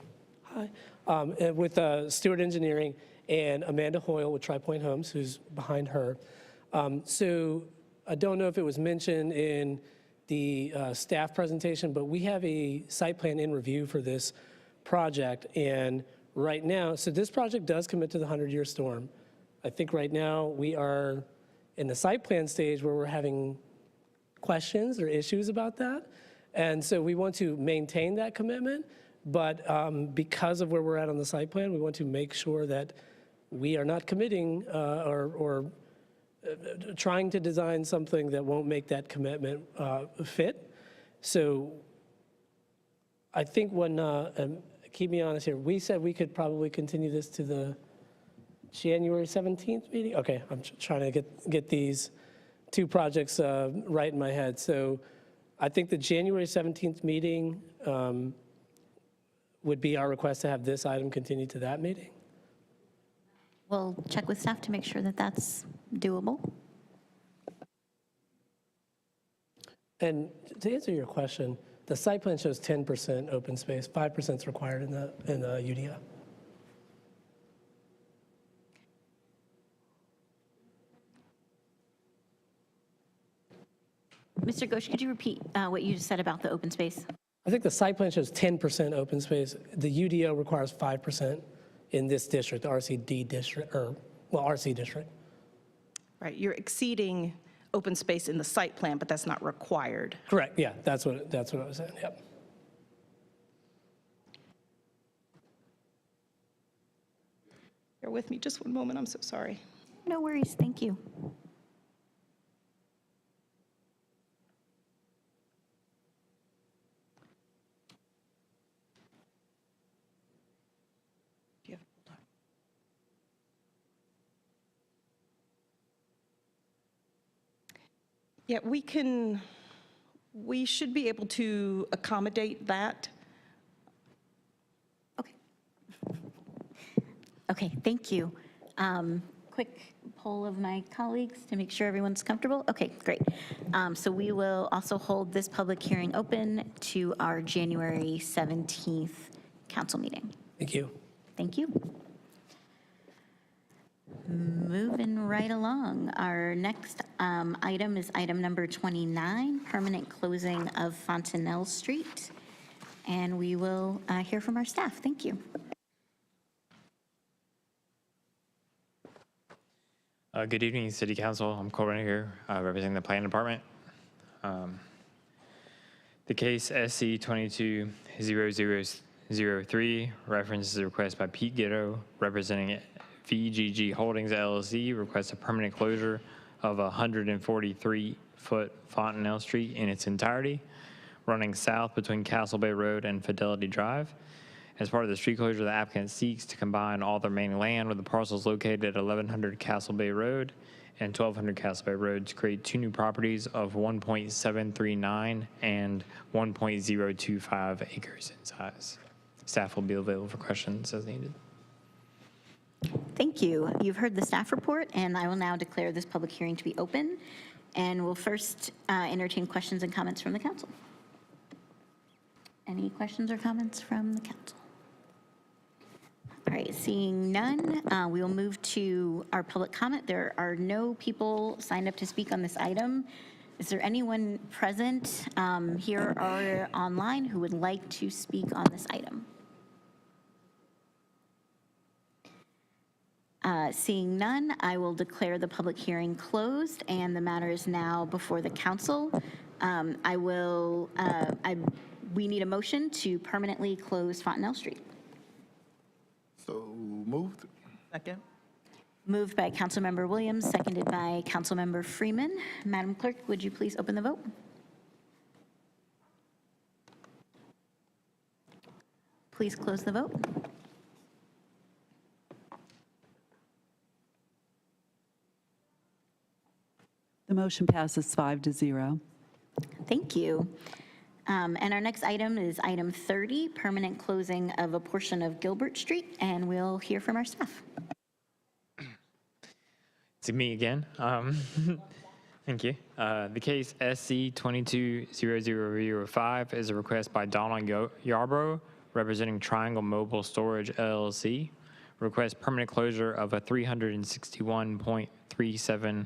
Hi. And with Stewart Engineering and Amanda Hoyle with Tri Point Homes, who's behind her. So I don't know if it was mentioned in the staff presentation, but we have a site plan in review for this project. And right now, so this project does commit to the 100-year storm. I think right now we are in the site plan stage where we're having questions or issues about that. And so we want to maintain that commitment, but because of where we're at on the site plan, we want to make sure that we are not committing or trying to design something that won't make that commitment fit. So I think when, and keep me honest here, we said we could probably continue this to the January 17th meeting? Okay, I'm trying to get these two projects right in my head. So I think the January 17th meeting would be our request to have this item continue to that meeting. We'll check with staff to make sure that that's doable. And to answer your question, the site plan shows 10% open space, 5% is required in the UDO. Mr. Ghosh, could you repeat what you just said about the open space? I think the site plan shows 10% open space. The UDO requires 5% in this district, the RCD district, or, well, RC district. Right, you're exceeding open space in the site plan, but that's not required. Correct, yeah, that's what I was saying, yep. Bear with me just one moment, I'm so sorry. No worries, thank you. Yeah, we should be able to accommodate that. Okay, thank you. Quick poll of my colleagues to make sure everyone's comfortable. Okay, great. So we will also hold this public hearing open to our January 17th council meeting. Thank you. Thank you. Moving right along. Our next item is item number 29, permanent closing of Fontanelle Street. And we will hear from our staff. Thank you. Good evening, City Council. I'm Corbin here, representing the Planning Department. The case SC 220003 references a request by Pete Gitto, representing VGG Holdings LLC, requests a permanent closure of 143-foot Fontanelle Street in its entirety, running south between Castle Bay Road and Fidelity Drive. As part of the street closure, the applicant seeks to combine all the remaining land with the parcels located at 1100 Castle Bay Road and 1200 Castle Bay Road to create two new properties of 1.739 and 1.025 acres in size. Staff will be available for questions as needed. Thank you. You've heard the staff report, and I will now declare this public hearing to be open. And we'll first entertain questions and comments from the council. Any questions or comments from the council? All right, seeing none, we will move to our public comment. There are no people signed up to speak on this item. Is there anyone present here or online who would like to speak on this item? Seeing none, I will declare the public hearing closed, and the matter is now before the council. We need a motion to permanently close Fontanelle Street. So moved. Second. Moved by Councilmember Williams, seconded by Councilmember Freeman. Madam Clerk, would you please open the vote? Please close the vote. The motion passes 5-0. Thank you. And our next item is item 30, permanent closing of a portion of Gilbert Street, and we'll hear from our staff. It's me again. Thank you. The case SC 220005 is a request by Donald Yarbrough, representing Triangle Mobile Storage LLC. Request permanent closure of a 361.37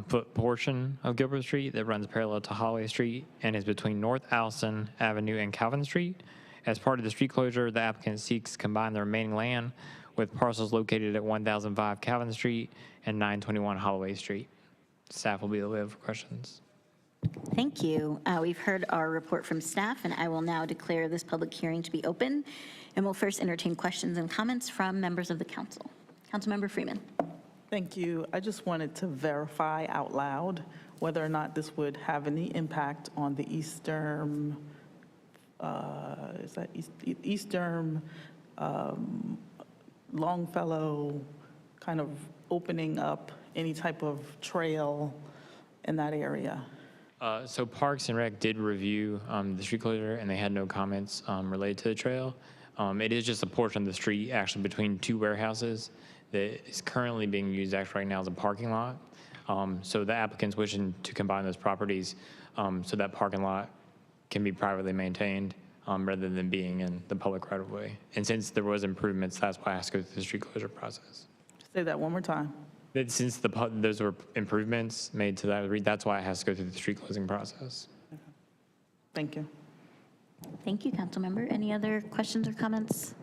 foot portion of Gilbert Street that runs parallel to Holloway Street and is between North Allison Avenue and Calvin Street. As part of the street closure, the applicant seeks to combine the remaining land with parcels located at 1005 Calvin Street and 921 Holloway Street. Staff will be available for questions. Thank you. We've heard our report from staff, and I will now declare this public hearing to be open. And we'll first entertain questions and comments from members of the council. Councilmember Freeman. Thank you. I just wanted to verify out loud whether or not this would have any impact on the Eastern, Eastern Longfellow kind of opening up any type of trail in that area? So Parks and Rec did review the street closure, and they had no comments related to the trail. It is just a portion of the street actually between two warehouses that is currently being used actually right now as a parking lot. So the applicant's wishing to combine those properties so that parking lot can be privately maintained rather than being in the public right of way. And since there was improvements, that's why I has to go through the street closure process. Say that one more time. That since those were improvements made to that, that's why it has to go through the street closing process. Thank you. Thank you, Councilmember. Any other questions or comments?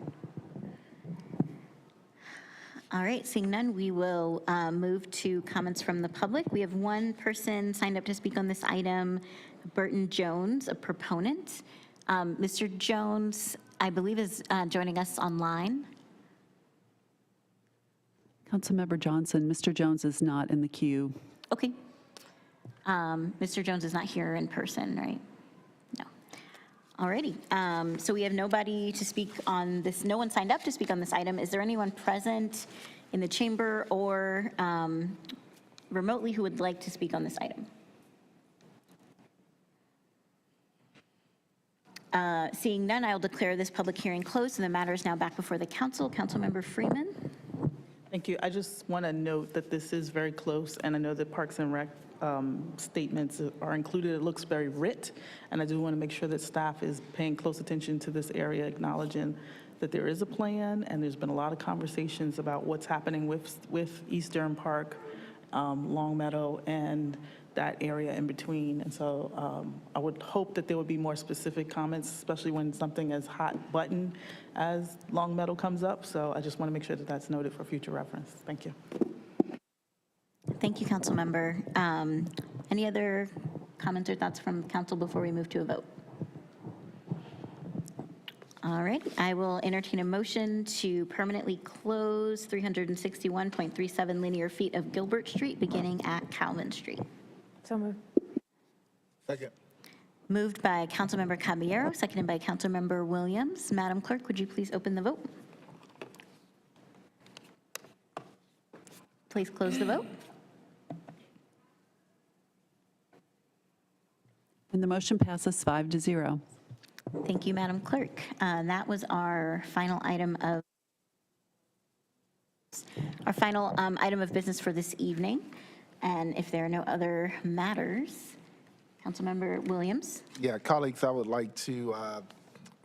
All right, seeing none, we will move to comments from the public. We have one person signed up to speak on this item, Burton Jones, a proponent. Mr. Jones, I believe, is joining us online. Councilmember Johnson, Mr. Jones is not in the queue. Okay. Mr. Jones is not here in person, right? No. All righty. So we have nobody to speak on this. No one signed up to speak on this item. Is there anyone present in the chamber or remotely who would like to speak on this item? Seeing none, I'll declare this public hearing closed, and the matter is now back before the council. Councilmember Freeman. Thank you. I just want to note that this is very close, and I know that Parks and Rec statements are included. It looks very writ, and I do want to make sure that staff is paying close attention to this area, acknowledging that there is a plan, and there's been a lot of conversations about what's happening with East Durham Park, Long Meadow, and that area in between. And so I would hope that there would be more specific comments, especially when something as hot button as Long Meadow comes up. So I just want to make sure that that's noted for future reference. Thank you. Thank you, Councilmember. Any other comments or thoughts from council before we move to a vote? All right, I will entertain a motion to permanently close 361.37 linear feet of Gilbert Street beginning at Calvin Street. So moved. Second. Moved by Councilmember Caballero, seconded by Councilmember Williams. Madam Clerk, would you please open the vote? Please close the vote. And the motion passes 5-0. Thank you, Madam Clerk. That was our final item of business for this evening. And if there are no other matters, Councilmember Williams. Yeah, colleagues, I would like to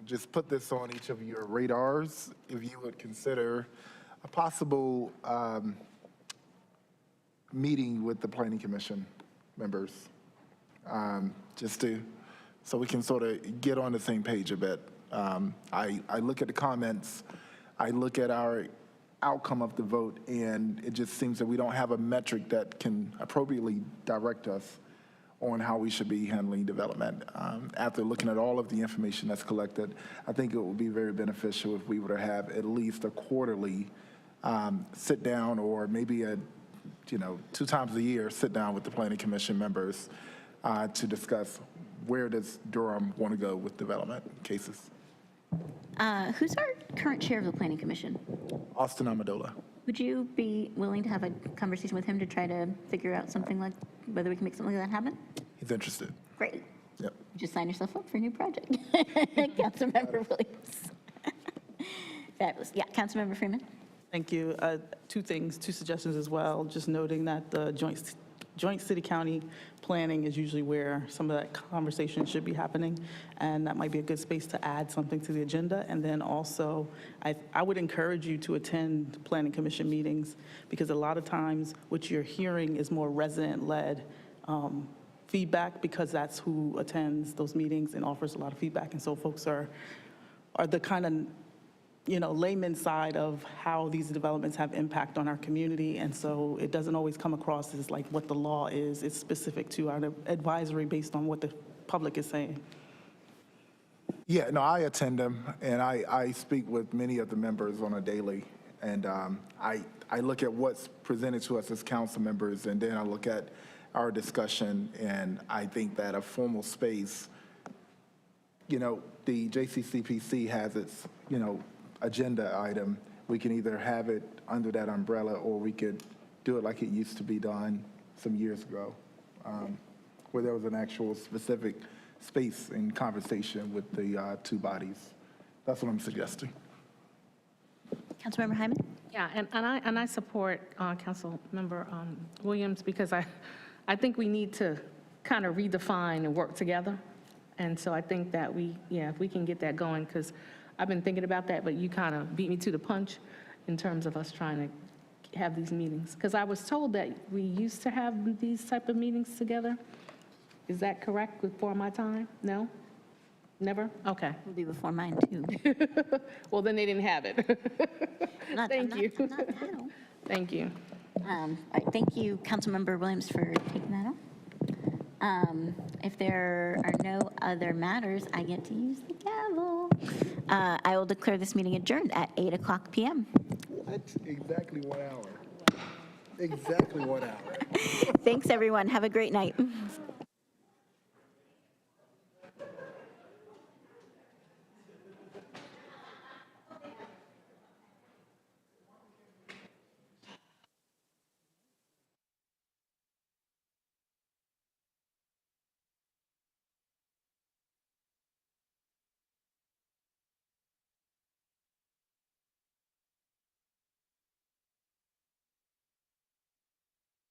just put this on each of your radars. If you would consider a possible meeting with the Planning Commission members, so we can sort of get on the same page a bit. I look at the comments, I look at our outcome of the vote, and it just seems that we don't have a metric that can appropriately direct us on how we should be handling development. After looking at all of the information that's collected, I think it would be very beneficial if we were to have at least a quarterly sit down, or maybe 2 times a year, sit down with the Planning Commission members to discuss where does Durham want to go with development cases. Who's our current chair of the Planning Commission? Austin Amendola. Would you be willing to have a conversation with him to try to figure out something like whether we can make something like that happen? He's interested. Great. Yep. Just sign yourself up for a new project. Councilmember Williams. Fabulous. Yeah, Councilmember Freeman. Thank you. 2 suggestions as well. Just noting that the joint city-county planning is usually where some of that conversation should be happening, and that might be a good space to add something to the agenda. And then also, I would encourage you to attend planning commission meetings, because a lot of times what you're hearing is more resident-led feedback, because that's who attends those meetings and offers a lot of feedback. And so folks are the kind of, layman side of how these developments have impact on our community. And so it doesn't always come across as like what the law is. It's specific to our advisory based on what the public is saying. Yeah, no, I attend them, and I speak with many of the members on a daily. And I look at what's presented to us as council members, and then I look at our discussion, and I think that a formal space, the JCCPC has its, agenda item. We can either have it under that umbrella, or we could do it like it used to be done some years ago, where there was an actual specific space in conversation with the two bodies. That's what I'm suggesting. Councilmember Hyman? Yeah, and I support Councilmember Williams, because I think we need to kind of redefine and work together. And so I think that if we can get that going, because I've been thinking about that, but you kind of beat me to the punch in terms of us trying to have these meetings. Because I was told that we used to have these type of meetings together. Is that correct before my time? No? Never? Okay. Will be before mine, too. Well, then they didn't have it. Thank you. I'm not now. Thank you. All right, thank you, Councilmember Williams, for taking that on. If there are no other matters, I get to use the gavel. I will declare this meeting adjourned at 8:00 p.m. That's exactly 1 hour. Exactly 1 hour. Thanks, everyone. Have a great night.